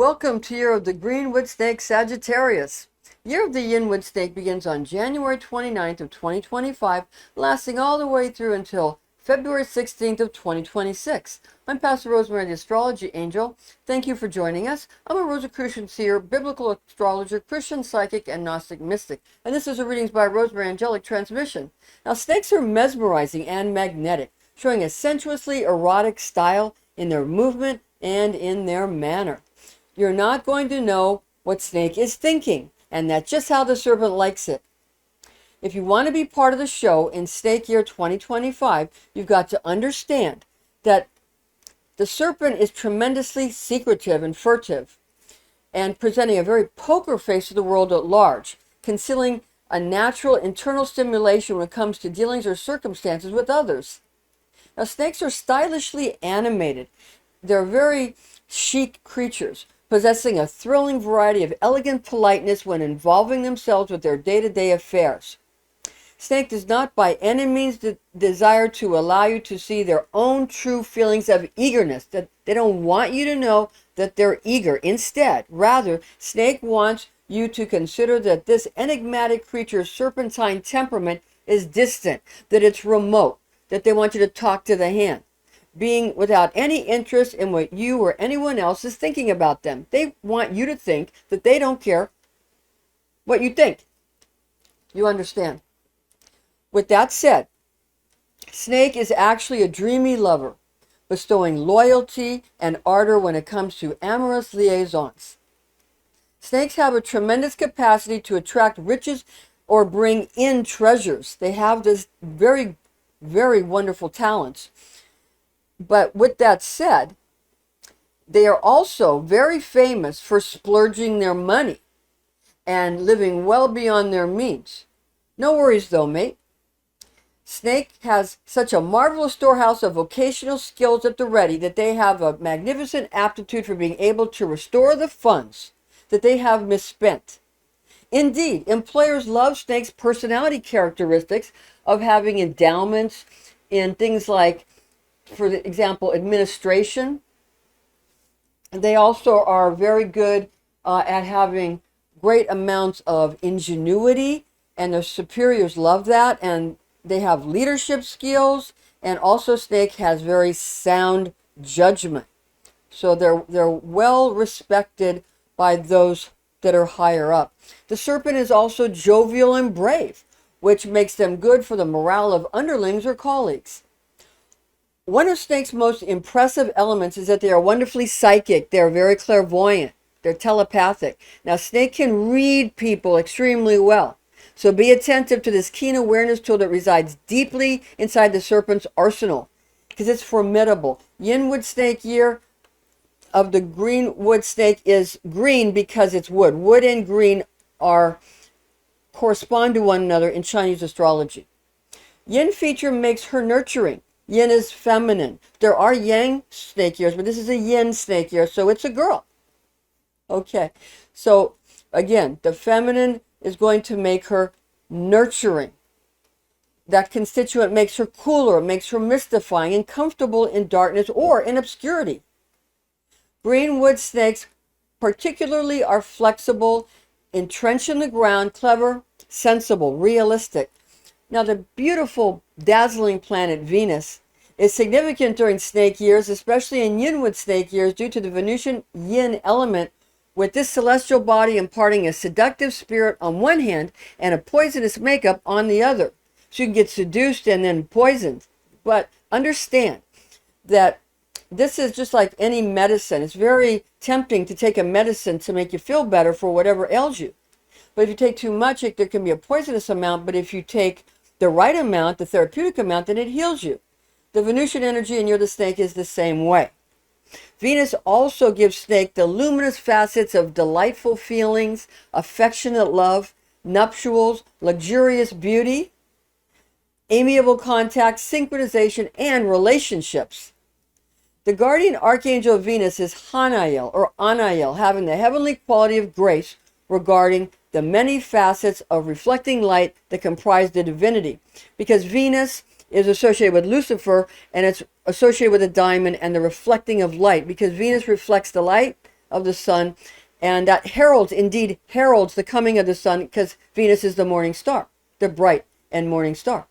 Welcome to Year of the Green Wood Snake, Sagittarius. Year of the Yin Wood Snake begins on January 29th of 2025, lasting all the way through until February 16th of 2026. I'm Pastor Rosemary, the Astrology Angel. Thank you for joining us. I'm a Rosicrucian seer, biblical astrologer, Christian psychic, and Gnostic mystic. And this is a readings by Rosemary Angelic Transmission. Now, snakes are mesmerizing and magnetic, showing a sensuously erotic style in their movement and in their manner. You're not going to know what snake is thinking, and that's just how the serpent likes it. If you want to be part of the show in Snake Year 2025, you've got to understand that the serpent is tremendously secretive and furtive, and presenting a very poker face to the world at large, concealing a natural internal stimulation when it comes to dealings or circumstances with others. Now, snakes are stylishly animated. They're very chic creatures, possessing a thrilling variety of elegant politeness when involving themselves with their day-to-day affairs. Snake does not by any means desire to allow you to see their own true feelings of eagerness. That they don't want you to know that they're eager. Instead, rather, snake wants you to consider that this enigmatic creature's serpentine temperament is distant, that it's remote, that they want you to talk to the hand, being without any interest in what you or anyone else is thinking about them. They want you to think that they don't care what you think. You understand? With that said, snake is actually a dreamy lover, bestowing loyalty and ardor when it comes to amorous liaisons. Snakes have a tremendous capacity to attract riches or bring in treasures. They have this very, very wonderful talents. But with that said, they are also very famous for splurging their money and living well beyond their means. No worries though, mate. Snake has such a marvelous storehouse of vocational skills at the ready that they have a magnificent aptitude for being able to restore the funds that they have misspent. Indeed, employers love snakes' personality characteristics of having endowments in things like, for example, administration. They also are very good at having great amounts of ingenuity, and their superiors love that, and they have leadership skills, and also snake has very sound judgment. So they're well respected by those that are higher up. The serpent is also jovial and brave, which makes them good for the morale of underlings or colleagues. One of snake's most impressive elements is that they are wonderfully psychic. They're very clairvoyant. They're telepathic. Now, snake can read people extremely well. So be attentive to this keen awareness tool that resides deeply inside the serpent's arsenal, because it's formidable. Yin Wood Snake Year of the Green Wood Snake is green because it's wood. Wood and green correspond to one another in Chinese astrology. Yin feature makes her nurturing. Yin is feminine. There are yang snake years, but this is a yin snake year, so it's a girl. Okay, so again, the feminine is going to make her nurturing. That constituent makes her cooler, makes her mystifying and comfortable in darkness or in obscurity. Green wood snakes particularly are flexible, entrenched in the ground, clever, sensible, realistic. Now, the beautiful, dazzling planet Venus is significant during snake years, especially in Yin Wood Snake years, due to the Venusian yin element, with this celestial body imparting a seductive spirit on one hand and a poisonous makeup on the other. So you can get seduced and then poisoned. But understand that this is just like any medicine. It's very tempting to take a medicine to make you feel better for whatever ails you. But if you take too much, there can be a poisonous amount. But if you take the right amount, the therapeutic amount, then it heals you. The Venusian energy in Year of the Snake is the same way. Venus also gives snake the luminous facets of delightful feelings, affectionate love, nuptials, luxurious beauty, amiable contact, synchronization, and relationships. The guardian archangel of Venus is Hanael or Anael, having the heavenly quality of grace regarding the many facets of reflecting light that comprise the divinity. Because Venus is associated with Lucifer, and it's associated with a diamond and the reflecting of light, because Venus reflects the light of the sun, and that indeed heralds the coming of the sun, because Venus is the morning star, the bright and morning star.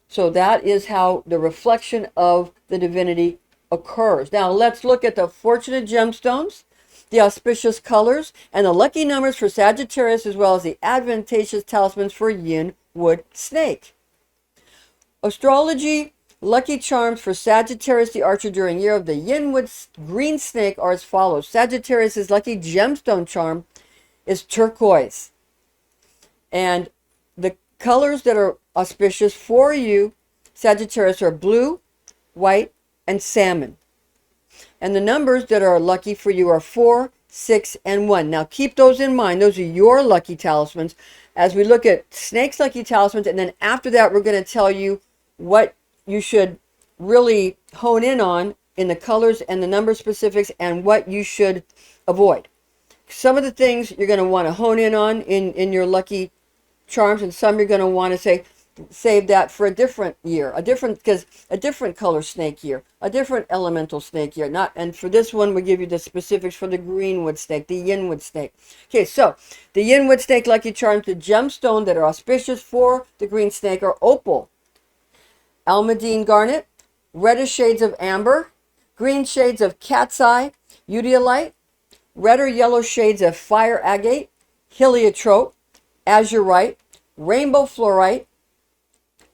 So that is how the reflection of the divinity occurs. Now let's look at the fortunate gemstones, the auspicious colors, and the lucky numbers for Sagittarius, as well as the advantageous talismans for Yin Wood Snake. Astrology lucky charms for Sagittarius the Archer during year of the Yin Wood Green Snake are as follows. Sagittarius's lucky gemstone charm is turquoise. And the colors that are auspicious for you, Sagittarius, are blue, white, and salmon. And the numbers that are lucky for you are 4, 6, and 1. Now keep those in mind. Those are your lucky talismans as we look at Snake's lucky talismans. And then after that, we're going to tell you what you should really hone in on in the colors and the number specifics, and what you should avoid. Some of the things you're going to want to hone in on in your lucky charms, and some you're going to want to save that for a different year, because a different color snake year, a different elemental snake year. And for this one, we give you the specifics for the greenwood snake, the Yin Wood Snake. Okay, so the Yin Wood Snake lucky charms, the gemstone that are auspicious for the green snake are opal, almandine garnet, reddish shades of amber, green shades of cat's eye, udiolite, red or yellow shades of fire agate, heliotrope, azurite, rainbow fluorite,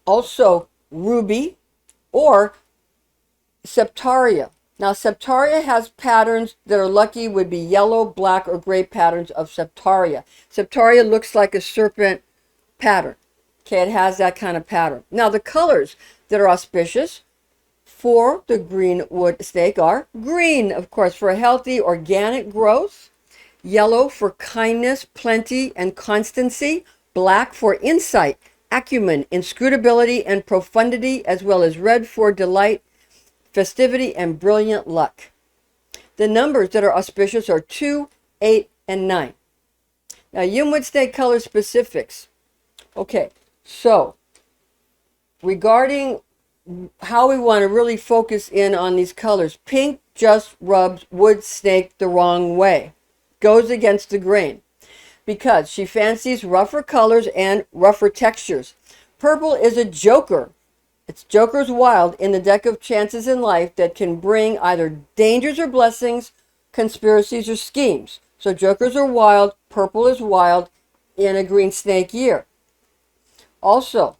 also ruby, or septaria. Now septaria has patterns that are lucky, would be yellow, black, or gray patterns of septaria. Septaria looks like a serpent pattern. Okay, it has that kind of pattern. Now the colors that are auspicious for the greenwood snake are green, of course, for a healthy organic growth, yellow for kindness, plenty, and constancy, black for insight, acumen, inscrutability, and profundity, as well as red for delight, festivity, and brilliant luck. The numbers that are auspicious are 2, 8, and 9. Now, Yin Wood Snake color specifics. Okay, so regarding how we want to really focus in on these colors, pink just rubs wood snake the wrong way, goes against the grain, because she fancies rougher colors and rougher textures. Purple is a joker. It's joker's wild in the deck of chances in life that can bring either dangers or blessings, conspiracies or schemes. So jokers are wild, purple is wild in a green snake year. Also,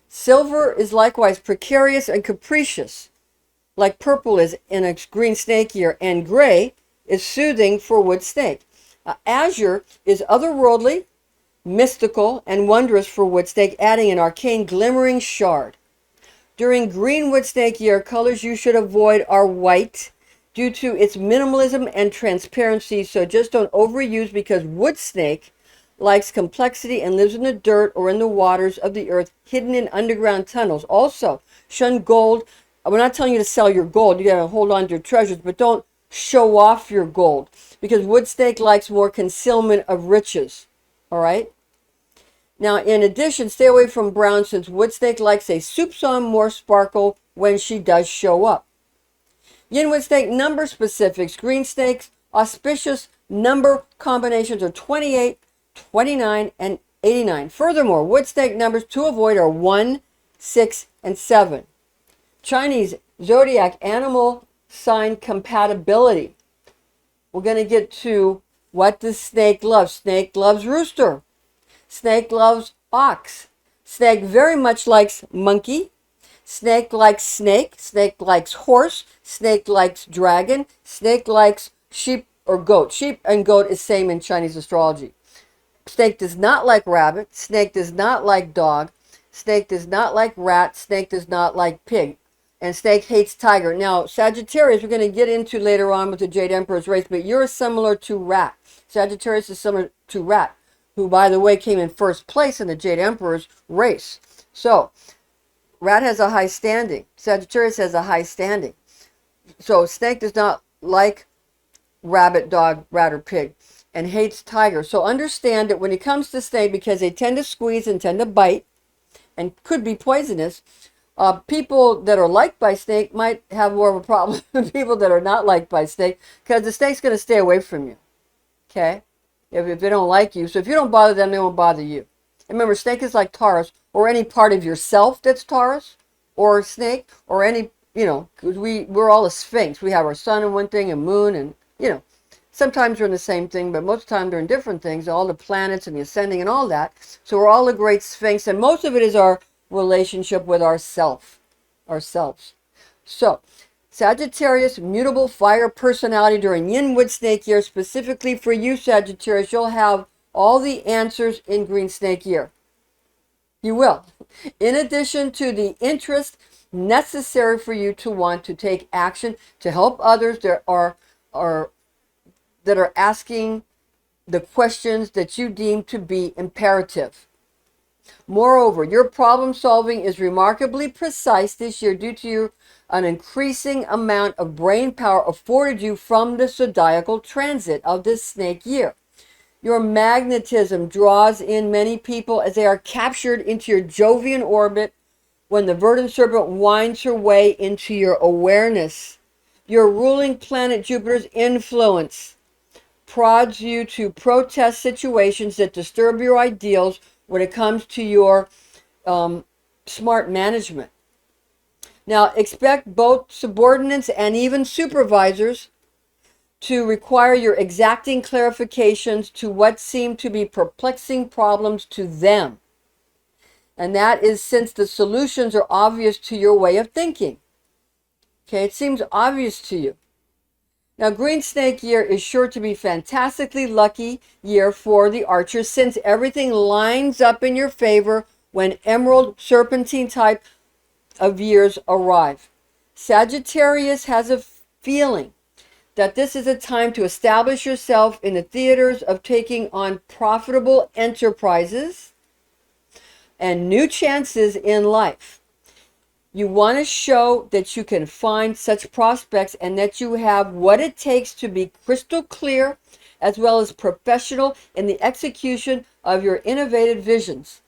silver is likewise precarious and capricious, like purple is in a green snake year, and gray is soothing for wood snake. Azure is otherworldly, mystical, and wondrous for wood snake, adding an arcane glimmering shard. During green wood snake year, colors you should avoid are white due to its minimalism and transparency, so just don't overuse, because wood snake likes complexity and lives in the dirt or in the waters of the earth, hidden in underground tunnels. Also, shun gold. We're not telling you to sell your gold. You got to hold on to your treasures, but don't show off your gold, because wood snake likes more concealment of riches. All right? Now, in addition, stay away from brown, since wood snake likes a soupçon more sparkle when she does show up. Yin Wood Snake number specifics. Green snakes auspicious number combinations are 28, 29, and 89. Furthermore, wood snake numbers to avoid are 1, 6, and 7. Chinese zodiac animal sign compatibility. We're going to get to what does snake love. Snake loves rooster. Snake loves ox. Snake very much likes monkey. Snake likes snake. Snake likes horse. Snake likes dragon. Snake likes sheep or goat. Sheep and goat is same in Chinese astrology. Snake does not like rabbit. Snake does not like dog. Snake does not like rat. Snake does not like pig. And snake hates tiger. Now, Sagittarius, we're going to get into later on with the Jade Emperor's race, but you're similar to rat. Sagittarius is similar to rat, who, by the way, came in first place in the Jade Emperor's race. So, rat has a high standing. Sagittarius has a high standing. So, snake does not like rabbit, dog, rat, or pig, and hates tiger. So, understand that when it comes to snake, because they tend to squeeze and tend to bite, and could be poisonous, People that are liked by snake might have more of a problem than people that are not liked by snake, because the snake's going to stay away from you. Okay? If they don't like you. So if you don't bother them, they won't bother you. And remember, snake is like Taurus, or any part of yourself that's Taurus, or snake, or any, because we're all a sphinx. We have our sun in one thing, and moon, and, sometimes they're in the same thing, but most of the time they're in different things, all the planets and the ascending and all that. So we're all a great sphinx, and most of it is our relationship with ourselves. So, Sagittarius, mutable fire personality during Yin Wood Snake year, specifically for you, Sagittarius, you'll have all the answers in Green Snake year. You will. In addition to the interest necessary for you to want to take action to help others that are asking the questions that you deem to be imperative. Moreover, your problem solving is remarkably precise this year due to an increasing amount of brain power afforded you from the zodiacal transit of this snake year. Your magnetism draws in many people as they are captured into your Jovian orbit when the verdant serpent winds her way into your awareness. Your ruling planet Jupiter's influence prods you to protest situations that disturb your ideals when it comes to your smart management. Now, expect both subordinates and even supervisors to require your exacting clarifications to what seem to be perplexing problems to them. And that is since the solutions are obvious to your way of thinking. Okay, it seems obvious to you. Now, Green Snake year is sure to be fantastically lucky year for the archers since everything lines up in your favor when emerald serpentine type of years arrive. Sagittarius has a feeling that this is a time to establish yourself in the theaters of taking on profitable enterprises and new chances in life. You want to show that you can find such prospects and that you have what it takes to be crystal clear as well as professional in the execution of your innovative visions.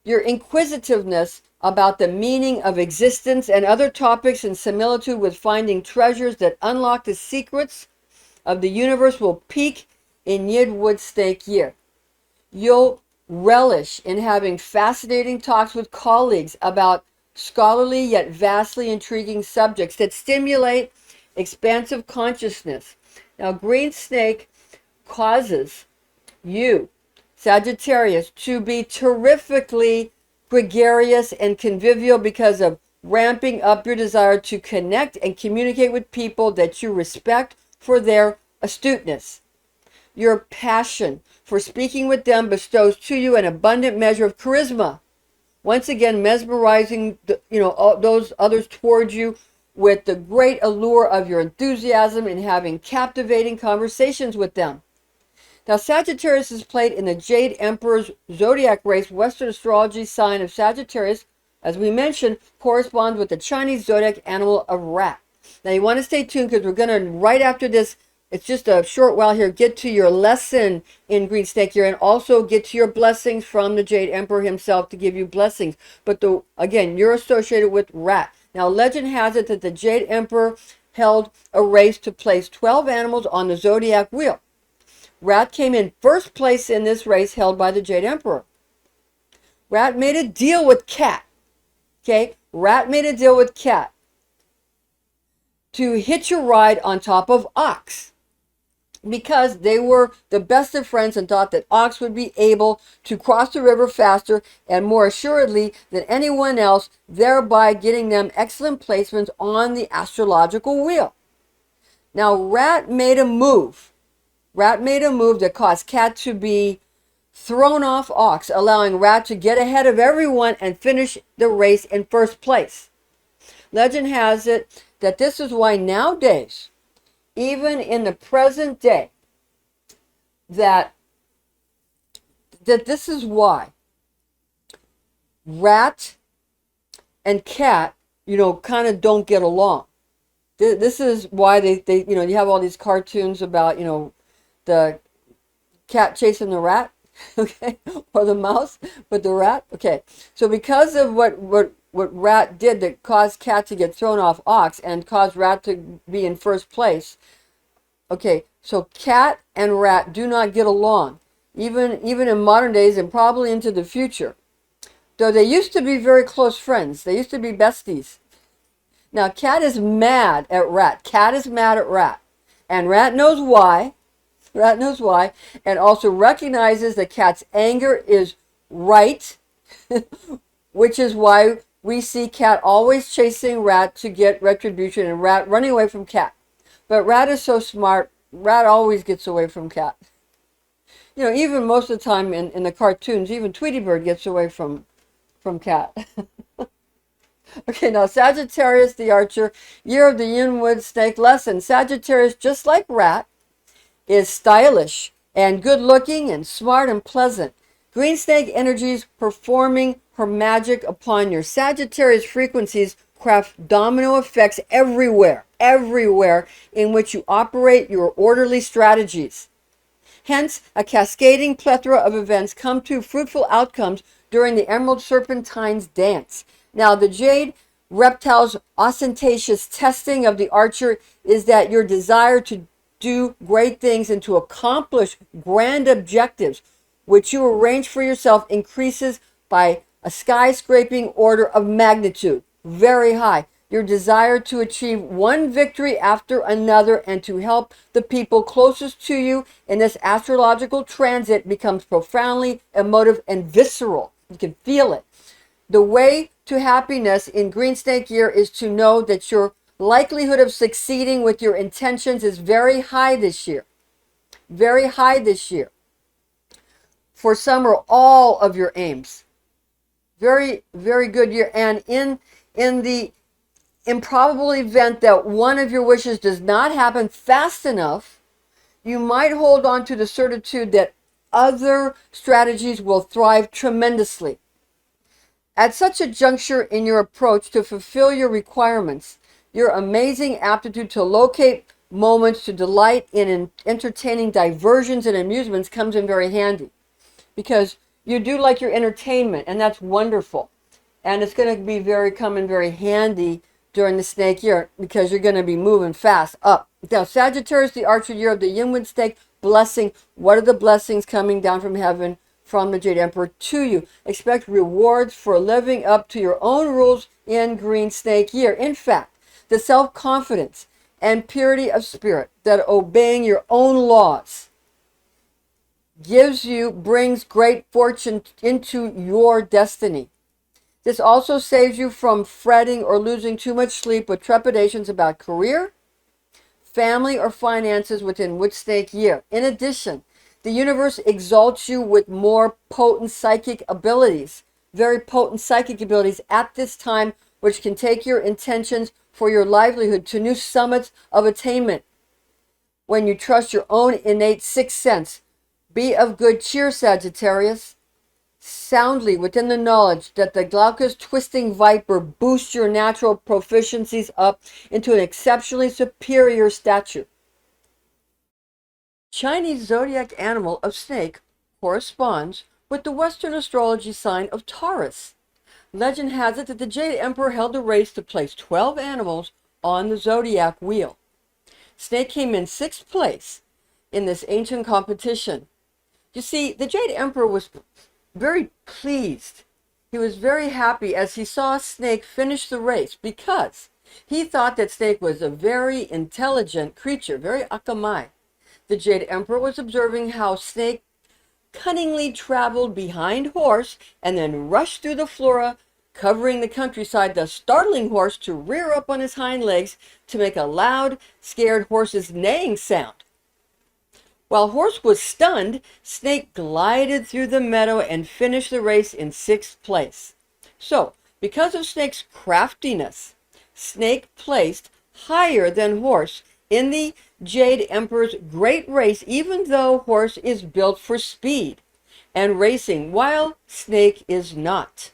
Your inquisitiveness about the meaning of existence and other topics in similitude with finding treasures that unlock the secrets of the universe will peak in Yin Wood Snake year. You'll relish in having fascinating talks with colleagues about scholarly yet vastly intriguing subjects that stimulate expansive consciousness. Now, Green Snake causes you, Sagittarius, to be terrifically gregarious and convivial because of ramping up your desire to connect and communicate with people that you respect for their astuteness. Your passion for speaking with them bestows to you an abundant measure of charisma, once again mesmerizing all those others towards you with the great allure of your enthusiasm in having captivating conversations with them. Now, Sagittarius is played in the Jade Emperor's zodiac race. Western astrology sign of Sagittarius, as we mentioned, corresponds with the Chinese zodiac animal of rat. Now, you want to stay tuned because we're going to, right after this, it's just a short while here, get to your lesson in Green Snake year and also get to your blessings from the Jade Emperor himself to give you blessings. But again, you're associated with rat. Now, legend has it that the Jade Emperor held a race to place 12 animals on the zodiac wheel. Rat came in first place in this race held by the Jade Emperor. Rat made a deal with Cat. Okay, Rat made a deal with Cat to hitch a ride on top of Ox, because they were the best of friends and thought that Ox would be able to cross the river faster and more assuredly than anyone else, thereby getting them excellent placements on the astrological wheel. Now, Rat made a move. Rat made a move that caused Cat to be thrown off Ox, allowing Rat to get ahead of everyone and finish the race in first place. Legend has it that this is why nowadays, even in the present day, that this is why Rat and Cat, kind of don't get along. This is why they you have all these cartoons about, the cat chasing the rat, okay, or the mouse with the rat, okay. So because of what what rat did that caused cat to get thrown off ox and caused rat to be in first place. Okay, so cat and rat do not get along, even in modern days and probably into the future. Though they used to be very close friends. They used to be besties. Now, cat is mad at rat. Cat is mad at rat. And rat knows why. Rat knows why. And also recognizes that cat's anger is right, which is why we see cat always chasing rat to get retribution and rat running away from cat. But rat is so smart, rat always gets away from cat. You know, even most of the time in the cartoons, even Tweety Bird gets away from cat. Okay, now Sagittarius the Archer, year of the Yin Wood Snake lesson. Sagittarius, just like rat, is stylish and good looking and smart and pleasant. Green snake energies performing her magic upon your Sagittarius frequencies craft domino effects everywhere in which you operate your orderly strategies. Hence, a cascading plethora of events come to fruitful outcomes during the Emerald Serpentine's dance. Now, the Jade Reptile's ostentatious testing of the Archer is that your desire to do great things and to accomplish grand objectives, which you arrange for yourself, increases by a skyscraping order of magnitude, very high. Your desire to achieve one victory after another and to help the people closest to you in this astrological transit becomes profoundly emotive and visceral. You can feel it. The way to happiness in Green Snake year is to know that your likelihood of succeeding with your intentions is very high this year. Very high this year. For some or all of your aims. Very, very good year. And in the improbable event that one of your wishes does not happen fast enough, you might hold on to the certitude that other strategies will thrive tremendously. At such a juncture in your approach to fulfill your requirements, your amazing aptitude to locate moments to delight in entertaining diversions and amusements comes in very handy. Because you do like your entertainment, and that's wonderful. And it's going to come in very handy during the snake year because you're going to be moving fast up. Now, Sagittarius, the Archer, year of the Yin Wood Snake, blessing. What are the blessings coming down from heaven from the Jade Emperor to you? Expect rewards for living up to your own rules in Green Snake year. In fact, the self-confidence and purity of spirit that obeying your own laws brings great fortune into your destiny. This also saves you from fretting or losing too much sleep with trepidations about career, family, or finances within Wood Snake year. In addition, the universe exalts you with more potent psychic abilities, very potent psychic abilities at this time, which can take your intentions for your livelihood to new summits of attainment. When you trust your own innate sixth sense, be of good cheer, Sagittarius, soundly within the knowledge that the Glaucus twisting viper boosts your natural proficiencies up into an exceptionally superior stature. Chinese zodiac animal of snake corresponds with the Western astrology sign of Taurus. Legend has it that the Jade Emperor held a race to place 12 animals on the zodiac wheel. Snake came in 6th place in this ancient competition. You see, the Jade Emperor was very pleased. He was very happy as he saw Snake finish the race because he thought that Snake was a very intelligent creature, very akamai. The Jade Emperor was observing how Snake cunningly traveled behind horse and then rushed through the flora, covering the countryside, thus startling horse to rear up on his hind legs to make a loud, scared horse's neighing sound. While horse was stunned, Snake glided through the meadow and finished the race in 6th place. So, because of Snake's craftiness, Snake placed higher than horse in the Jade Emperor's great race, even though horse is built for speed and racing, while Snake is not.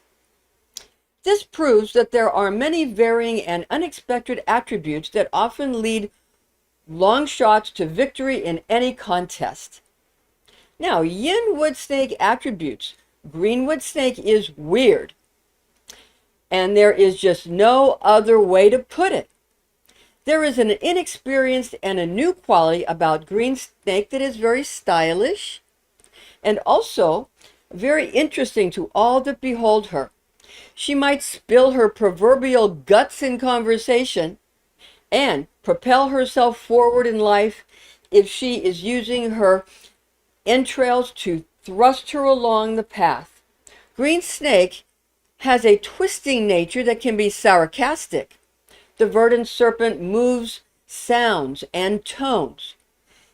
This proves that there are many varying and unexpected attributes that often lead long shots to victory in any contest. Now, Yin Wood Snake attributes. Green Wood Snake is weird. and there is just no other way to put it. There is an inexperienced and a new quality about green snake that is very stylish and also very interesting to all that behold her. She might spill her proverbial guts in conversation and propel herself forward in life if she is using her entrails to thrust her along the path. Green snake has a twisting nature that can be sarcastic. The verdant serpent moves sounds and tones,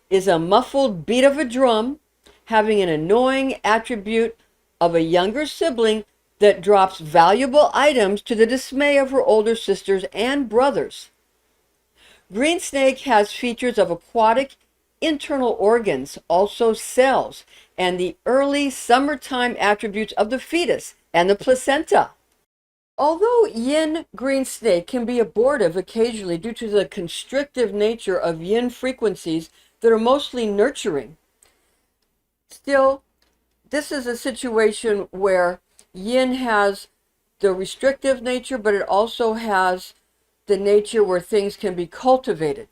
is a muffled beat of a drum, having an annoying attribute of a younger sibling that drops valuable items to the dismay of her older sisters and brothers. Green snake has features of aquatic internal organs, also cells, and the early summertime attributes of the fetus and the placenta. Although yin green snake can be abortive occasionally due to the constrictive nature of yin frequencies that are mostly nurturing, still, this is a situation where yin has the restrictive nature, but it also has the nature where things can be cultivated.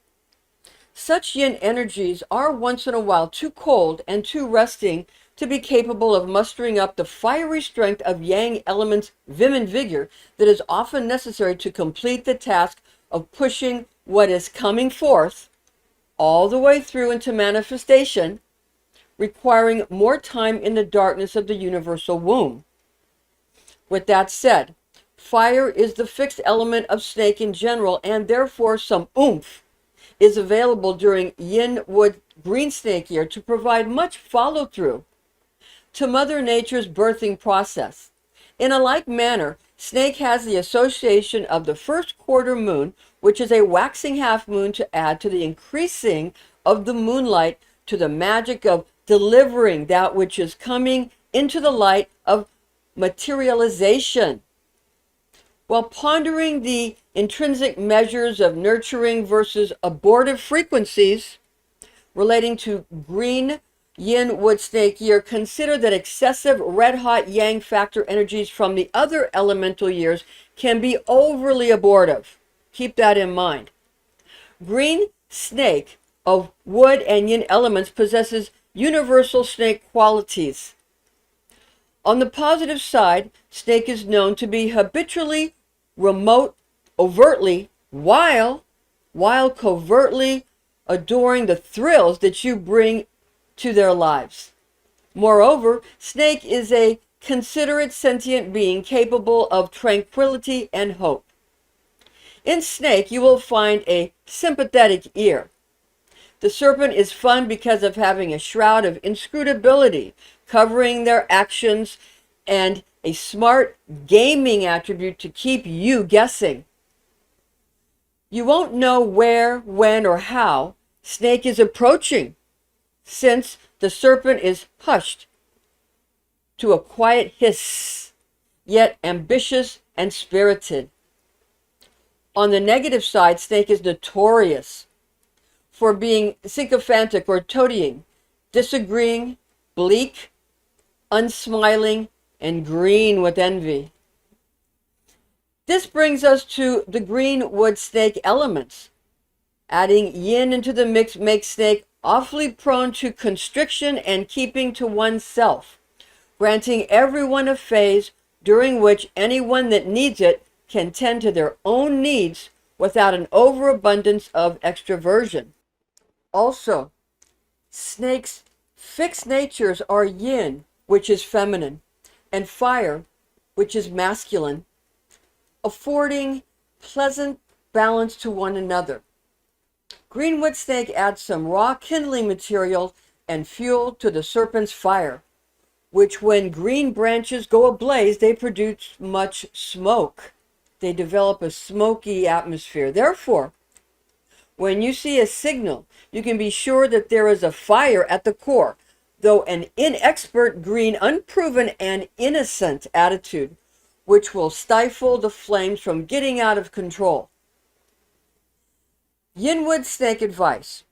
Such yin energies are once in a while too cold and too resting to be capable of mustering up the fiery strength of yang element's vim and vigor that is often necessary to complete the task of pushing what is coming forth all the way through into manifestation, requiring more time in the darkness of the universal womb. With that said, fire is the fixed element of snake in general, and therefore some oomph is available during Yin Wood green snake year to provide much follow-through to Mother Nature's birthing process. In a like manner, snake has the association of the first quarter moon, which is a waxing half moon, to add to the increasing of the moonlight to the magic of delivering that which is coming into the light of materialization. While pondering the intrinsic measures of nurturing versus abortive frequencies relating to green Yin Wood Snake year, consider that excessive red-hot yang factor energies from the other elemental years can be overly abortive. Keep that in mind. Green snake of wood and yin elements possesses universal snake qualities. On the positive side, snake is known to be habitually remote, overtly, while covertly adoring the thrills that you bring to their lives. Moreover, snake is a considerate sentient being capable of tranquility and hope. In snake, you will find a sympathetic ear. The serpent is fun because of having a shroud of inscrutability covering their actions and a smart gaming attribute to keep you guessing. You won't know where, when, or how snake is approaching, since the serpent is hushed to a quiet hiss, yet ambitious and spirited. On the negative side, snake is notorious for being sycophantic or toadying, disagreeing, bleak, unsmiling, and green with envy. This brings us to the green wood snake elements. Adding yin into the mix makes snake awfully prone to constriction and keeping to oneself, granting everyone a phase during which anyone that needs it can tend to their own needs without an overabundance of extroversion. Also, snakes' fixed natures are yin, which is feminine, and fire, which is masculine, affording pleasant balance to one another. Greenwood snake adds some raw kindling material and fuel to the serpent's fire, which when green branches go ablaze, they produce much smoke. They develop a smoky atmosphere. Therefore, when you see a signal, you can be sure that there is a fire at the core, though an inexpert, green, unproven, and innocent attitude, which will stifle the flames from getting out of control. Yin Wood Snake advice.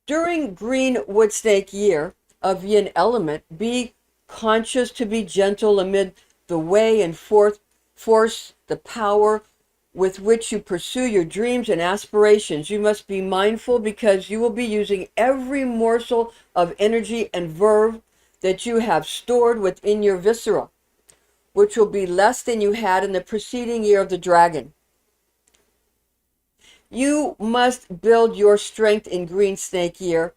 During green wood snake year of yin element, be conscious to be gentle amid the way and forth force, the power with which you pursue your dreams and aspirations. You must be mindful because you will be using every morsel of energy and verve that you have stored within your viscera, which will be less than you had in the preceding year of the dragon. You must build your strength in Green Snake year,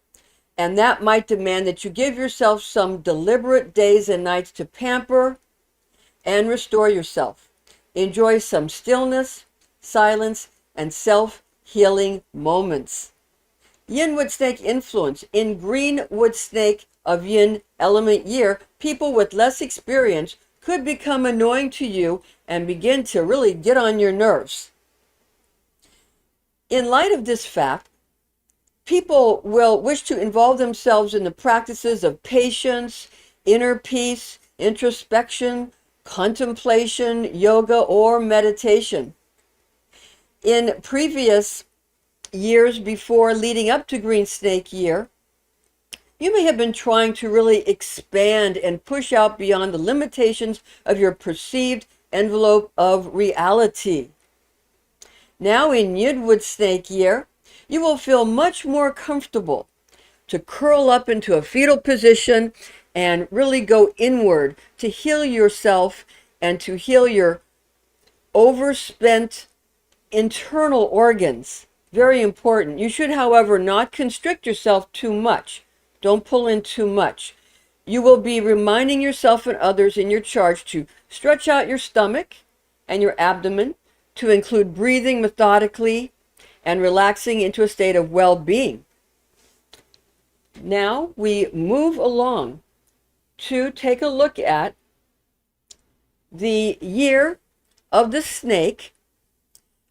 and that might demand that you give yourself some deliberate days and nights to pamper and restore yourself. Enjoy some stillness, silence, and self-healing moments. Yin Wood Snake influence. In Green Wood Snake of Yin element year, people with less experience could become annoying to you and begin to really get on your nerves. In light of this fact, people will wish to involve themselves in the practices of patience, inner peace, introspection, contemplation, yoga, or meditation. In previous years before leading up to Green Snake year, you may have been trying to really expand and push out beyond the limitations of your perceived envelope of reality. Now in Yin Wood Snake year, you will feel much more comfortable to curl up into a fetal position and really go inward to heal yourself and to heal your overspent internal organs. Very important. You should, however, not constrict yourself too much. Don't pull in too much. You will be reminding yourself and others in your charge to stretch out your stomach and your abdomen, to include breathing methodically and relaxing into a state of well-being. Now we move along to take a look at the year of the snake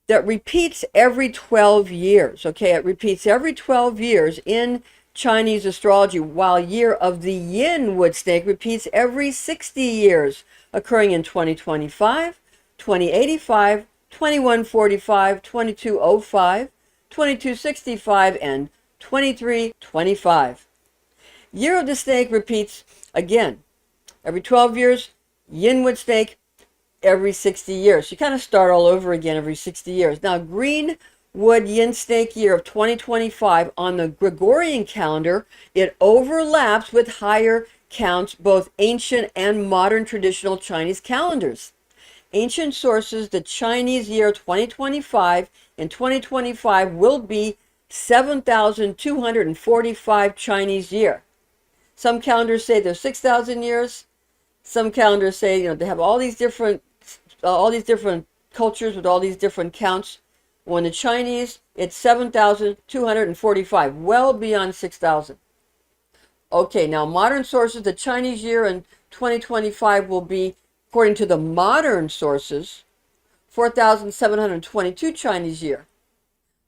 that repeats every 12 years. Okay, it repeats every 12 years in Chinese astrology, while year of the Yin Wood Snake repeats every 60 years, occurring in 2025, 2085, 2145, 2205, 2265, and 2325. Year of the Snake repeats again every 12 years, Yin Wood Snake every 60 years. You kind of start all over again every 60 years. Now, Green Wood Yin Snake year of 2025 on the Gregorian calendar, it overlaps with higher counts, both ancient and modern traditional Chinese calendars. Ancient sources, the Chinese year 2025 in 2025 will be 7,245 Chinese year. Some calendars say there's 6,000 years. Some calendars say, they have all these different cultures with all these different counts. When the Chinese, it's 7,245, well beyond 6,000. Okay, now modern sources, the Chinese year in 2025 will be, according to the modern sources, 4,722 Chinese year.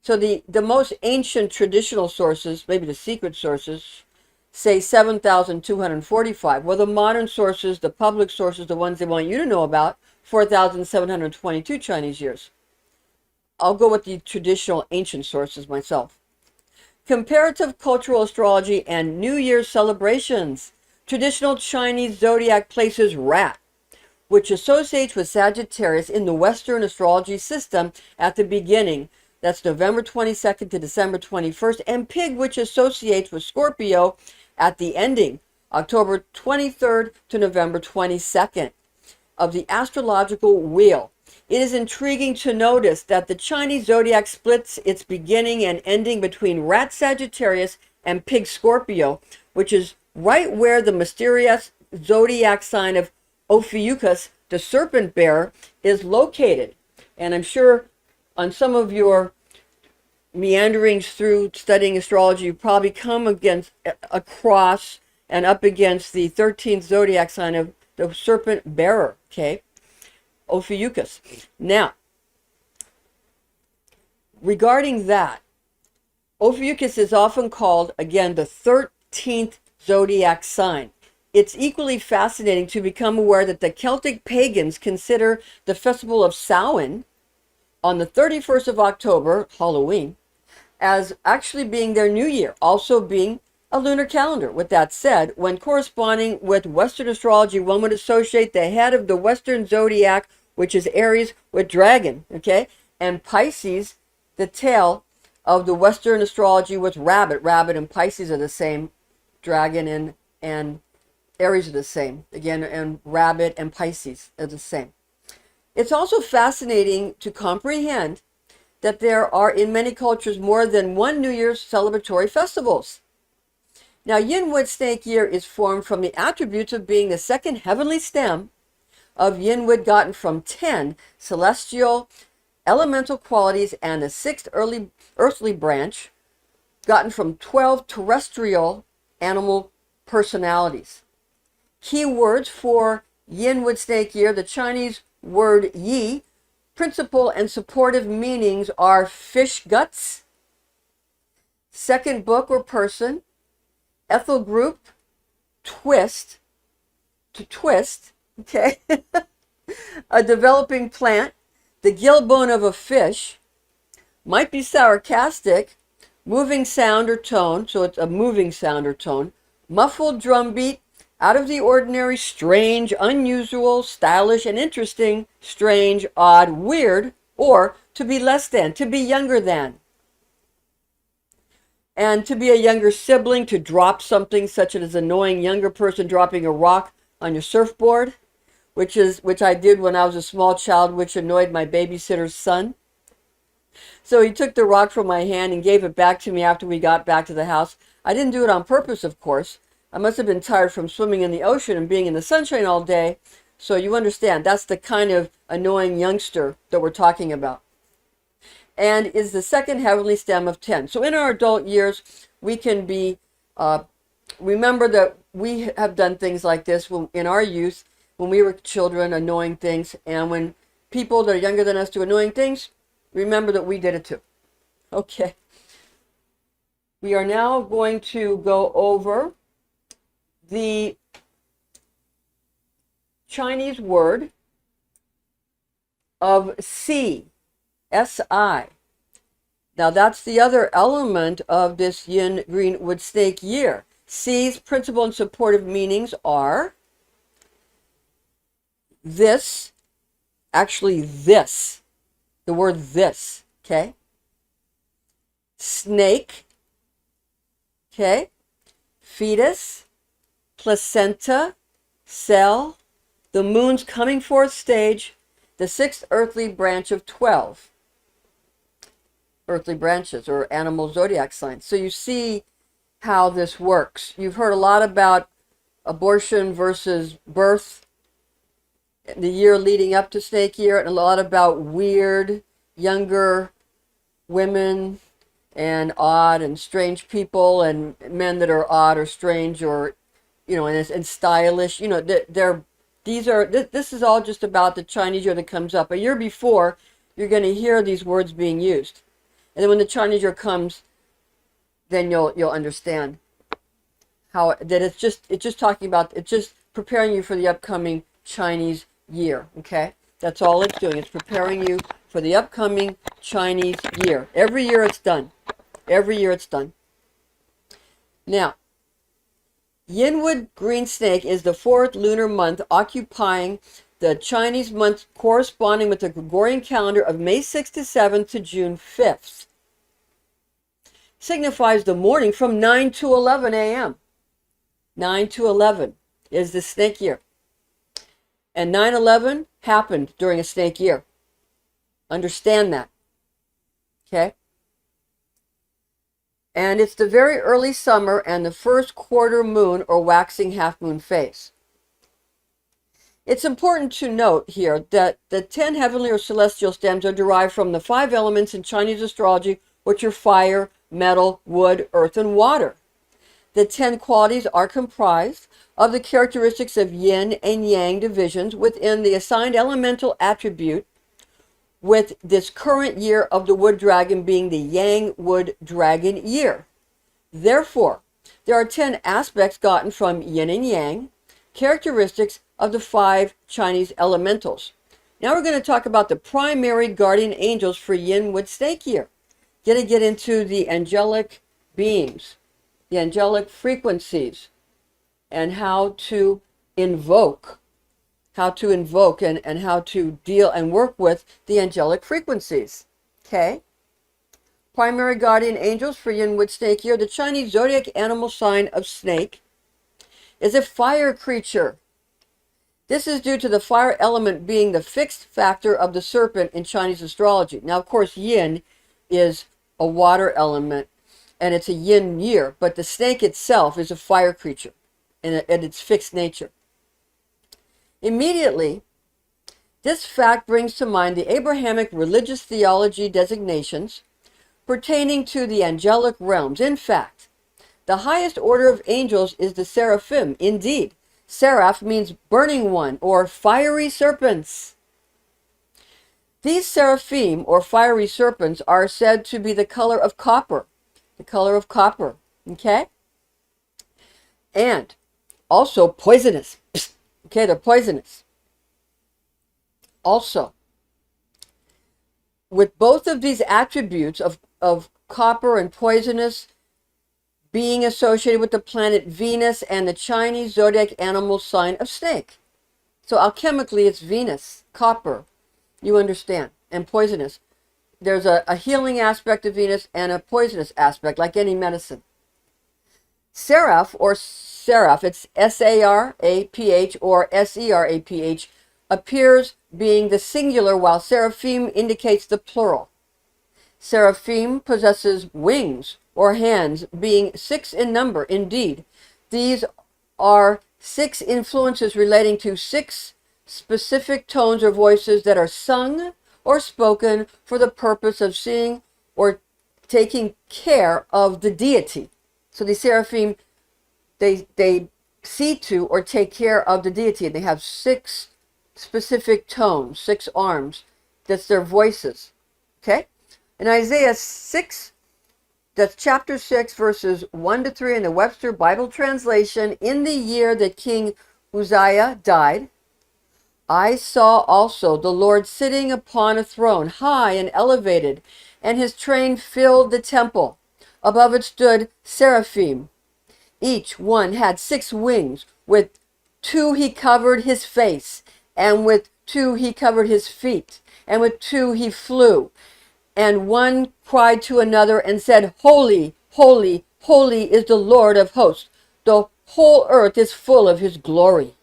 So the most ancient traditional sources, maybe the secret sources, say 7,245. Well, the modern sources, the public sources, the ones they want you to know about, 4,722 Chinese years. I'll go with the traditional ancient sources myself. Comparative cultural astrology and New Year's celebrations. Traditional Chinese zodiac places Rat, which associates with Sagittarius in the Western astrology system at the beginning. That's November 22nd to December 21st. And Pig, which associates with Scorpio at the ending, October 23rd to November 22nd of the astrological wheel. It is intriguing to notice that the Chinese zodiac splits its beginning and ending between Rat Sagittarius and Pig Scorpio, which is right where the mysterious zodiac sign of Ophiuchus, the serpent bearer, is located. And I'm sure on some of your meanderings through studying astrology, you probably come across and up against the 13th zodiac sign of the serpent bearer, okay? Ophiuchus. Now, regarding that, Ophiuchus is often called, again, the 13th zodiac sign. It's equally fascinating to become aware that the Celtic pagans consider the festival of Samhain on the 31st of October, Halloween, as actually being their new year, also being a lunar calendar. With that said, when corresponding with Western astrology, one would associate the head of the Western zodiac which is Aries with dragon, okay? And Pisces, the tail of the Western astrology with rabbit. Rabbit and Pisces are the same. Dragon and Aries are the same. Again, and rabbit and Pisces are the same. It's also fascinating to comprehend that there are in many cultures more than one New Year's celebratory festivals. Now, Yin Wood Snake year is formed from the attributes of being the second heavenly stem of Yin Wood gotten from 10 celestial elemental qualities and the sixth earthly branch gotten from 12 terrestrial animal personalities. Key words for Yin Wood Snake year, the Chinese word Yi, principal and supportive meanings are fish guts, second book or person, ethyl group, twist, to twist, okay, a developing plant, the gill bone of a fish, might be sarcastic, moving sound or tone, so it's a moving sound or tone, muffled drum beat, out of the ordinary, strange, unusual, stylish, and interesting, strange, odd, weird, or to be less than, to be younger than. And to be a younger sibling, to drop something such as an annoying younger person dropping a rock on your surfboard, which I did when I was a small child, which annoyed my babysitter's son. So he took the rock from my hand and gave it back to me after we got back to the house. I didn't do it on purpose, of course. I must have been tired from swimming in the ocean and being in the sunshine all day. So you understand, that's the kind of annoying youngster that we're talking about. And is the second heavenly stem of 10. So in our adult years, we can be, remember that we have done things like this in our youth, when we were children, annoying things. And when people that are younger than us do annoying things, remember that we did it too. Okay. We are now going to go over the Chinese word of Si. S-I. Now that's the other element of this Yin Green Wood Snake year. Si's principal and supportive meanings are this, actually this, the word this, okay? Snake, okay? Fetus, placenta, cell, the moon's coming forth stage, the sixth earthly branch of 12 earthly branches or animal zodiac signs. So you see how this works. You've heard a lot about abortion versus birth, the year leading up to Snake Year, and a lot about weird, younger women and odd and strange people and men that are odd or strange or, and stylish. This is all just about the Chinese year that comes up. A year before, you're going to hear these words being used. And then when the Chinese year comes, then you'll understand how that it's just talking about, it's just preparing you for the upcoming Chinese year, okay? That's all it's doing. It's preparing you for the upcoming Chinese year. Every year it's done. Every year it's done. Now, Yin Wood Green Snake is the fourth lunar month, occupying the Chinese month corresponding with the Gregorian calendar of May 6th to 7th to June 5th. Signifies the morning from 9 to 11 a.m. 9 to 11 is the snake year. And 9/11 happened during a snake year. Understand that. Okay? And it's the very early summer and the first quarter moon or waxing half moon phase. It's important to note here that the 10 heavenly or celestial stems are derived from the 5 elements in Chinese astrology, which are fire, metal, wood, earth, and water. The 10 qualities are comprised of the characteristics of yin and yang divisions within the assigned elemental attribute, with this current year of the wood dragon being the Yang Wood Dragon year. Therefore, there are 10 aspects gotten from yin and yang, characteristics of the 5 Chinese elementals. Now we're going to talk about the primary guardian angels for Yin Wood Snake year. Going to get into the angelic beings, the angelic frequencies, and how to invoke how to invoke and how to deal and work with the angelic frequencies. Okay? Primary guardian angels for Yin Wood Snake year. The Chinese zodiac animal sign of snake is a fire creature. This is due to the fire element being the fixed factor of the serpent in Chinese astrology. Now, of course, yin is a water element, and it's a yin year, but the snake itself is a fire creature in its fixed nature. Immediately, this fact brings to mind the Abrahamic religious theology designations pertaining to the angelic realms. In fact, the highest order of angels is the Seraphim. Indeed, Seraph means burning one or fiery serpents. These Seraphim or fiery serpents are said to be the color of copper. The color of copper. Okay? And also poisonous. Okay, they're poisonous. Also, with both of these attributes of copper and poisonous being associated with the planet Venus and the Chinese zodiac animal sign of snake. So alchemically it's Venus, copper, you understand, and poisonous. There's a healing aspect of Venus and a poisonous aspect, like any medicine. Seraph or Seraph, it's S-A-R-A-P-H or S-E-R-A-P-H, appears being the singular while Seraphim indicates the plural. Seraphim possesses wings or hands, being 6 in number. Indeed, these are 6 influences relating to 6 specific tones or voices that are sung or spoken for the purpose of seeing or taking care of the deity. So the Seraphim, they see to or take care of the deity. They have 6 specific tones, 6 arms. That's their voices. Okay? In Isaiah 6, that's chapter 6, verses 1 to 3 in the Webster Bible translation, in the year that King Uzziah died, I saw also the Lord sitting upon a throne, high and elevated, and his train filled the temple. Above it stood seraphim. Each one had 6 wings. With 2 he covered his face, and with 2 he covered his feet, and with 2 he flew. And one cried to another and said, Holy, holy, holy is the Lord of hosts. The whole earth is full of his glory.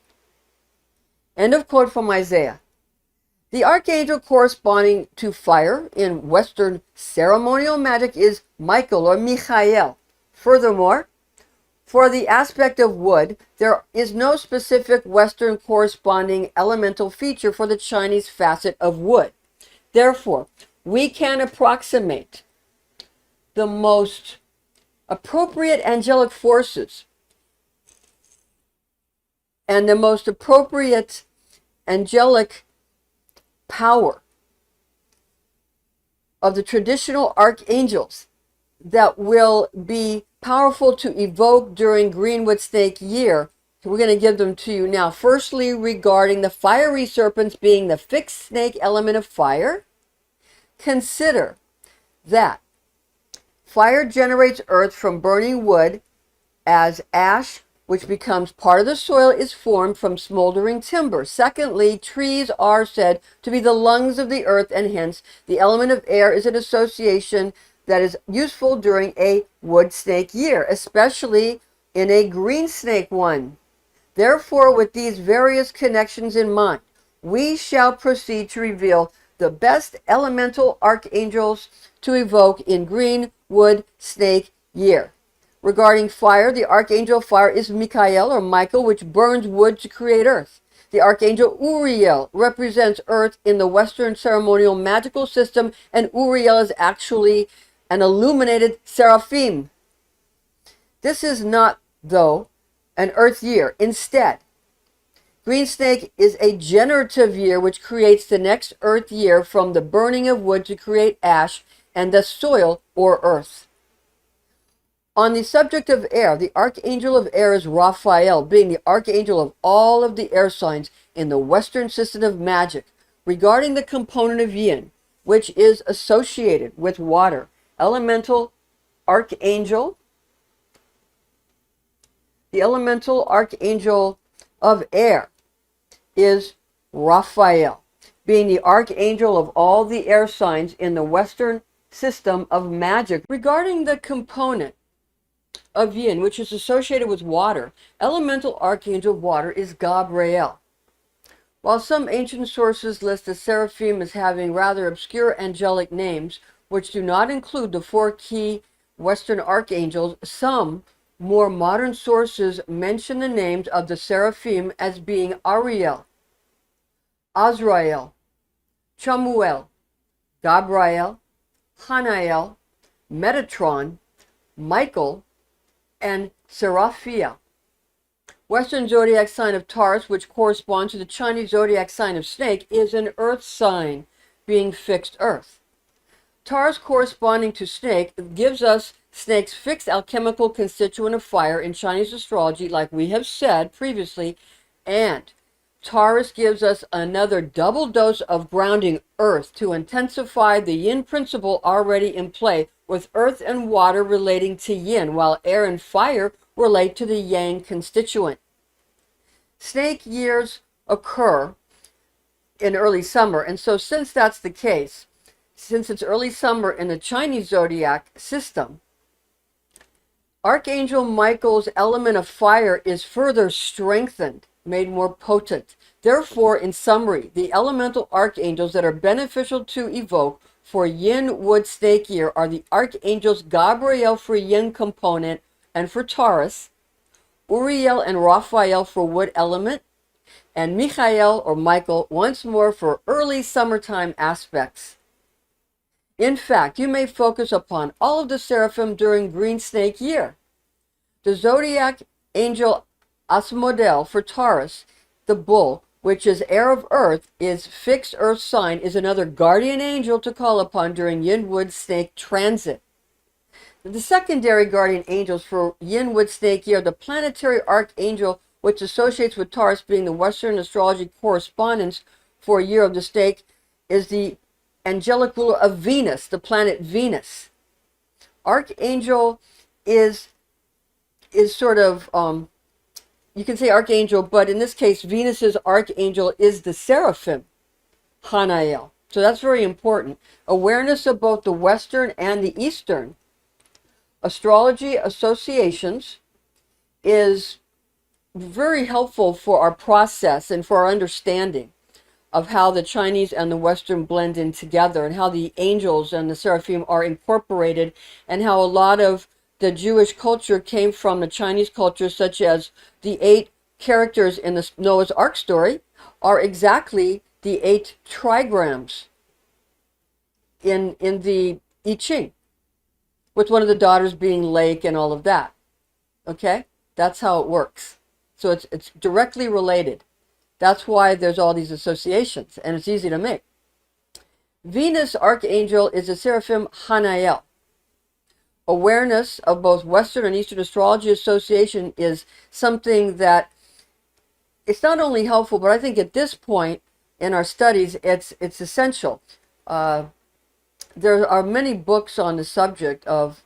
End of quote from Isaiah. The archangel corresponding to fire in Western ceremonial magic is Michael or Michael. Furthermore, for the aspect of wood, there is no specific Western corresponding elemental feature for the Chinese facet of wood. Therefore, we can approximate the most appropriate angelic forces and the most appropriate angelic power of the traditional archangels that will be powerful to evoke during Greenwood Snake year. We're going to give them to you now. Firstly, regarding the fiery serpents being the fixed snake element of fire, consider that fire generates earth from burning wood as ash, which becomes part of the soil, is formed from smoldering timber. Secondly, trees are said to be the lungs of the earth, and hence the element of air is an association that is useful during a wood snake year, especially in a green snake one. Therefore, with these various connections in mind, we shall proceed to reveal the best elemental archangels to evoke in Green Wood Snake year. Regarding fire, the archangel of fire is Michael or Michael, which burns wood to create earth. The archangel Uriel represents earth in the Western ceremonial magical system, and Uriel is actually an illuminated seraphim. This is not, though, an earth year. Instead, Green Snake is a generative year which creates the next earth year from the burning of wood to create ash and the soil or earth. On the subject of air, the archangel of air is Raphael, being the archangel of all of the air signs in the Western system of magic. Regarding the component of yin, which is associated with water, elemental archangel, the elemental archangel of air is Raphael, being the archangel of all the air signs in the Western system of magic. Regarding the component of yin, which is associated with water, elemental archangel of water is Gabriel. While some ancient sources list the seraphim as having rather obscure angelic names, which do not include the four key Western archangels, some more modern sources mention the names of the seraphim as being Ariel, Azrael, Chamuel, Gabriel, Hanael, Metatron, Michael, and Seraphia. Western zodiac sign of Taurus, which corresponds to the Chinese zodiac sign of Snake, is an earth sign, being fixed earth. Taurus corresponding to Snake gives us Snake's fixed alchemical constituent of fire in Chinese astrology, like we have said previously, and Taurus gives us another double dose of grounding earth to intensify the yin principle already in play, with earth and water relating to yin, while air and fire relate to the yang constituent. Snake years occur in early summer, and so since that's the case, since it's early summer in the Chinese zodiac system, Archangel Michael's element of fire is further strengthened, made more potent. Therefore, in summary, the elemental archangels that are beneficial to evoke for Yin Wood Snake year are the archangels Gabriel for yin component and for Taurus, Uriel and Raphael for wood element, and Michael or Michael once more for early summertime aspects. In fact, you may focus upon all of the seraphim during Green Snake year. The zodiac angel Asmodel for Taurus, the bull, which is heir of earth, is fixed earth sign, is another guardian angel to call upon during Yin Wood Snake transit. The secondary guardian angels for Yin Wood Snake year, the planetary archangel, which associates with Taurus being the Western astrology correspondence for a year of the snake, is the angelic ruler of Venus, the planet Venus. Archangel is sort of, you can say archangel, but in this case, Venus's archangel is the seraphim, Hanael. So that's very important. Awareness of both the Western and the Eastern astrology associations is very helpful for our process and for our understanding of how the Chinese and the Western blend in together, and how the angels and the seraphim are incorporated, and how a lot of the Jewish culture came from the Chinese culture, such as the 8 characters in the Noah's Ark story are exactly the 8 trigrams in the I Ching, with one of the daughters being lake and all of that. Okay? That's how it works. So it's directly related. That's why there's all these associations, and it's easy to make. Venus archangel is the seraphim Hanael. Awareness of both Western and Eastern astrology association is something that it's not only helpful, but I think at this point in our studies, it's essential. There are many books on the subject of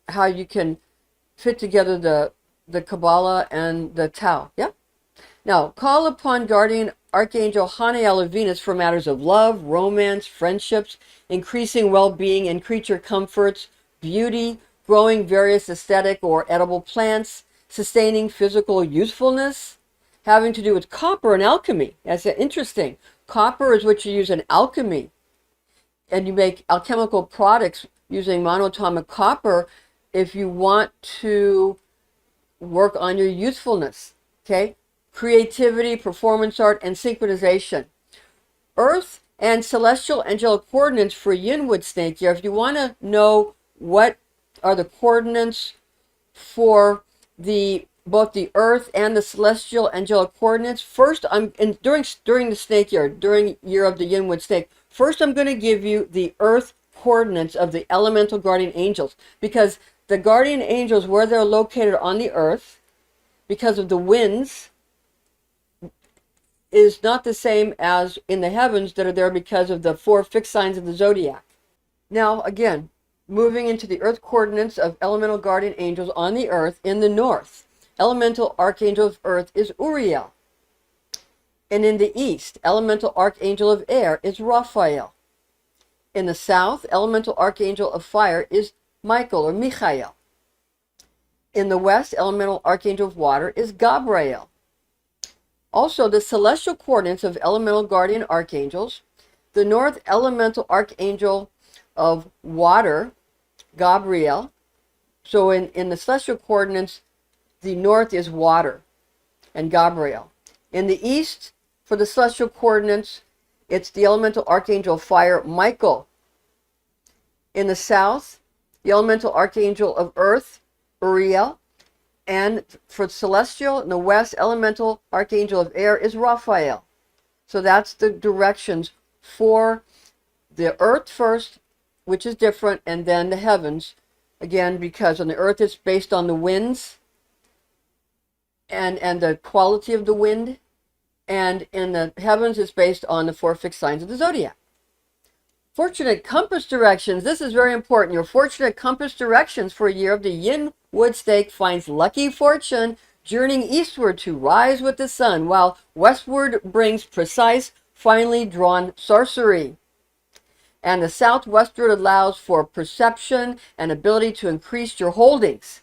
how you can fit together the Kabbalah and the Tao. Yeah. Now, call upon guardian archangel Hanael of Venus for matters of love, romance, friendships, increasing well-being and creature comforts, beauty, growing various aesthetic or edible plants, sustaining physical usefulness, having to do with copper and alchemy. That's interesting. Copper is what you use in alchemy, and you make alchemical products using monatomic copper if you want to work on your youthfulness. Okay? Creativity, performance art, and synchronization. Earth and celestial angelic coordinates for Yin Wood Snake year. If you want to know what are the coordinates for both the Earth and the celestial angelic coordinates, first during the snake year, during year of the Yin Wood Snake, first I'm going to give you the Earth coordinates of the elemental guardian angels, because the guardian angels, where they're located on the Earth, because of the winds, is not the same as in the heavens that are there because of the 4 fixed signs of the zodiac. Now, again, moving into the Earth coordinates of elemental guardian angels on the Earth in the north. Elemental archangel of Earth is Uriel. And in the east, elemental archangel of air is Raphael. In the south, elemental archangel of fire is Michael or Michael. In the west, elemental archangel of water is Gabriel. Also, the celestial coordinates of elemental guardian archangels, the north elemental archangel of water, Gabriel. So in the celestial coordinates, the north is water and Gabriel. In the east, for the celestial coordinates, it's the elemental archangel of fire, Michael. In the south, the elemental archangel of earth, Uriel. And for celestial, in the west, elemental archangel of air is Raphael. So that's the directions for the earth first, which is different, and then the heavens. Again, because on the earth it's based on the winds and the quality of the wind. And in the heavens it's based on the 4 fixed signs of the zodiac. Fortunate compass directions. This is very important. Your fortunate compass directions for a year of the Yin Wood Snake finds lucky fortune journeying eastward to rise with the sun, while westward brings precise, finely drawn sorcery. And the southwestward allows for perception and ability to increase your holdings.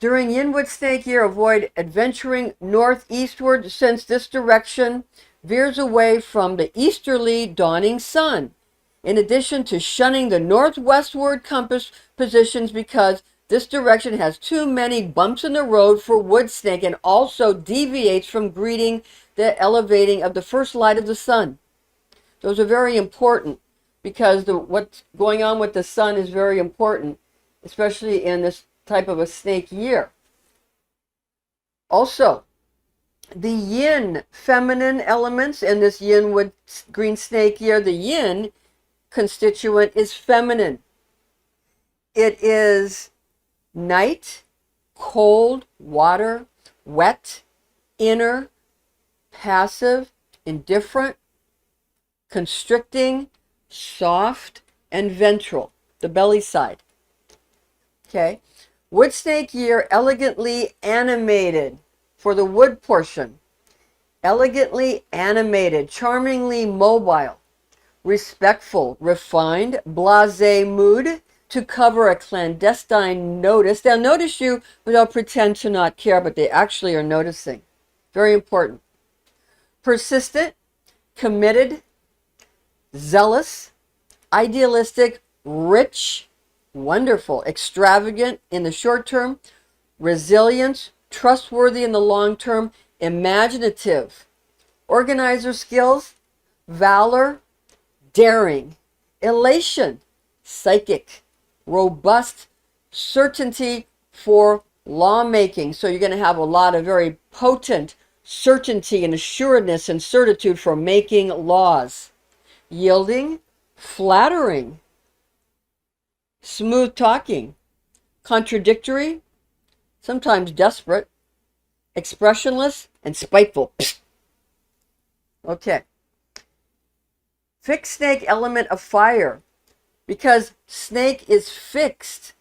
During Yin Wood Snake year, avoid adventuring northeastward since this direction veers away from the easterly dawning sun. In addition to shunning the northwestward compass positions because this direction has too many bumps in the road for wood snake and also deviates from greeting the elevating of the first light of the sun. Those are very important because what's going on with the sun is very important, especially in this type of a snake year. Also, the yin feminine elements in this Yin Wood Green Snake year, the yin constituent is feminine. It is night, cold, water, wet, inner, passive, indifferent, constricting, soft, and ventral, the belly side. Okay. Wood Snake year, elegantly animated for the wood portion. Elegantly animated, charmingly mobile, respectful, refined, blasé mood to cover a clandestine notice. They'll notice you, but they'll pretend to not care, but they actually are noticing. Very important. Persistent, committed, zealous, idealistic, rich, wonderful, extravagant in the short term, resilient, trustworthy in the long term, imaginative, organizer skills, valor, daring, elation, psychic, robust, certainty for lawmaking. So you're going to have a lot of very potent certainty and assuredness and certitude for making laws. Yielding, flattering, smooth talking, contradictory, sometimes desperate, expressionless, and spiteful. Okay. Fixed snake element of fire. Because snake is fixed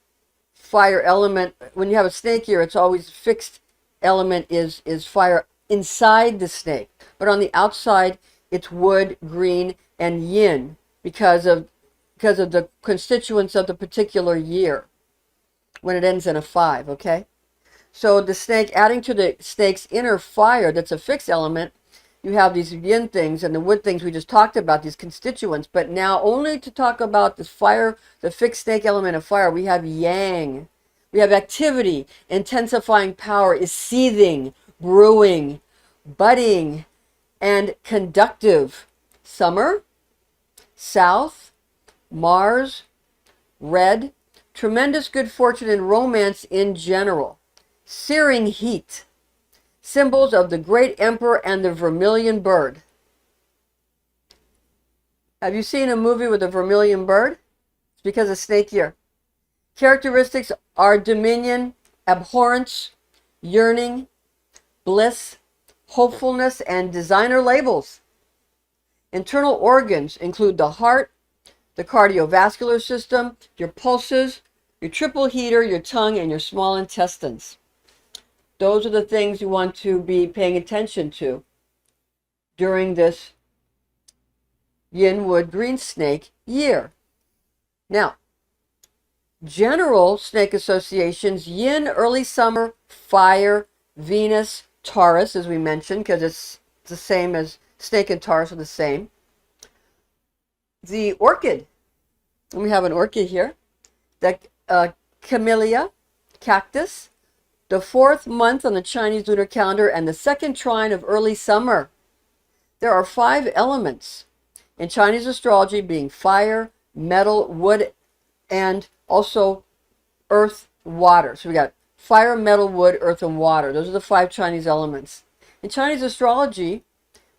fire element. When you have a snake here, it's always fixed element is fire inside the snake. But on the outside, it's wood, green, and yin because of the constituents of the particular year when it ends in a 5, okay? So the snake, adding to the snake's inner fire, that's a fixed element, you have these yin things and the wood things we just talked about, these constituents. But now only to talk about the fire, the fixed snake element of fire, we have yang. We have activity, intensifying power is seething, brewing, budding, and conductive. Summer, south, Mars, red, tremendous good fortune and romance in general. Searing heat, symbols of the great emperor and the vermilion bird. Have you seen a movie with a vermilion bird? It's because of snake year. Characteristics are dominion, abhorrence, yearning, bliss, hopefulness, and designer labels. Internal organs include the heart, the cardiovascular system, your pulses, your triple heater, your tongue, and your small intestines. Those are the things you want to be paying attention to during this Yin Wood Green Snake year. Now, general snake associations: Yin, early summer, fire, Venus, Taurus, as we mentioned, because it's the same as snake and Taurus are the same. The orchid, and we have an orchid here, the camellia, cactus, the 4th month on the Chinese lunar calendar, and the second trine of early summer. There are 5 elements in Chinese astrology, being fire, metal, wood, and also earth, water. So we got fire, metal, wood, earth, and water. Those are the 5 Chinese elements. In Chinese astrology,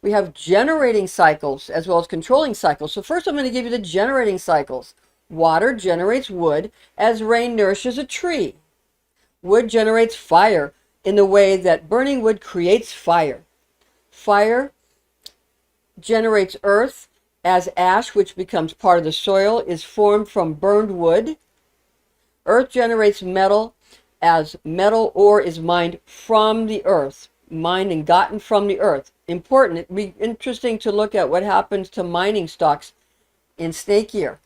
we have generating cycles as well as controlling cycles. So first I'm going to give you the generating cycles. Water generates wood as rain nourishes a tree. Wood generates fire in the way that burning wood creates fire. Fire generates earth as ash, which becomes part of the soil, is formed from burned wood. Earth generates metal as metal ore is mined from the earth, mined and gotten from the earth. Important. It'd be interesting to look at what happens to mining stocks in snake year.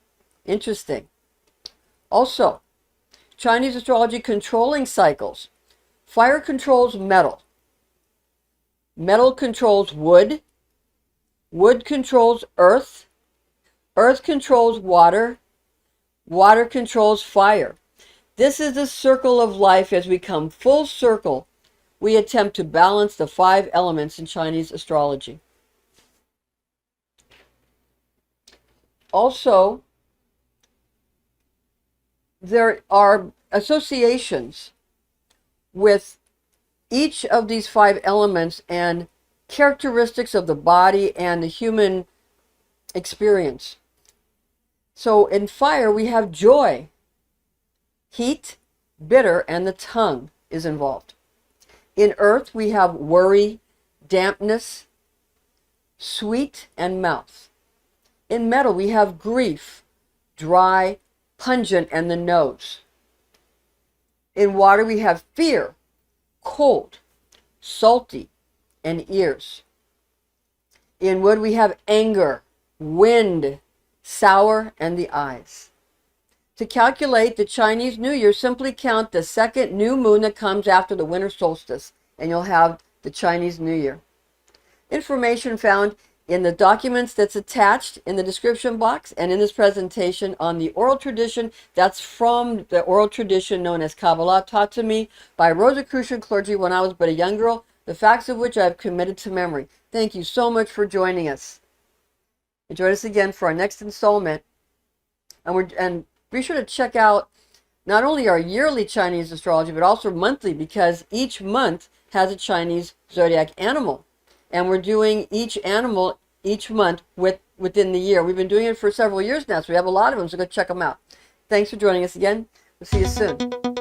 Interesting. Also, Chinese astrology controlling cycles. Fire controls metal. Metal controls wood. Wood controls earth. Earth controls water. Water controls fire. This is the circle of life. As we come full circle, we attempt to balance the 5 elements in Chinese astrology. Also, there are associations with each of these 5 elements and characteristics of the body and the human experience. So in fire, we have joy, heat, bitter, and the tongue is involved. In earth, we have worry, dampness, sweet, and mouth. In metal, we have grief, dry, pungent, and the nose. In water, we have fear, cold, salty, and ears. In wood, we have anger, wind, sour, and the eyes. To calculate the Chinese New Year, simply count the 2nd new moon that comes after the winter solstice, and you'll have the Chinese New Year. Information found in the documents that's attached in the description box and in this presentation on the oral tradition. That's from the oral tradition known as Kabbalah, taught to me by Rosicrucian clergy when I was but a young girl, the facts of which I have committed to memory. Thank you so much for joining us. And join us again for our next installment. And be sure to check out not only our yearly Chinese astrology, but also monthly, because each month has a Chinese zodiac animal. And we're doing each animal each month within the year. We've been doing it for several years now, so we have a lot of them, so go check them out. Thanks for joining us again. We'll see you soon.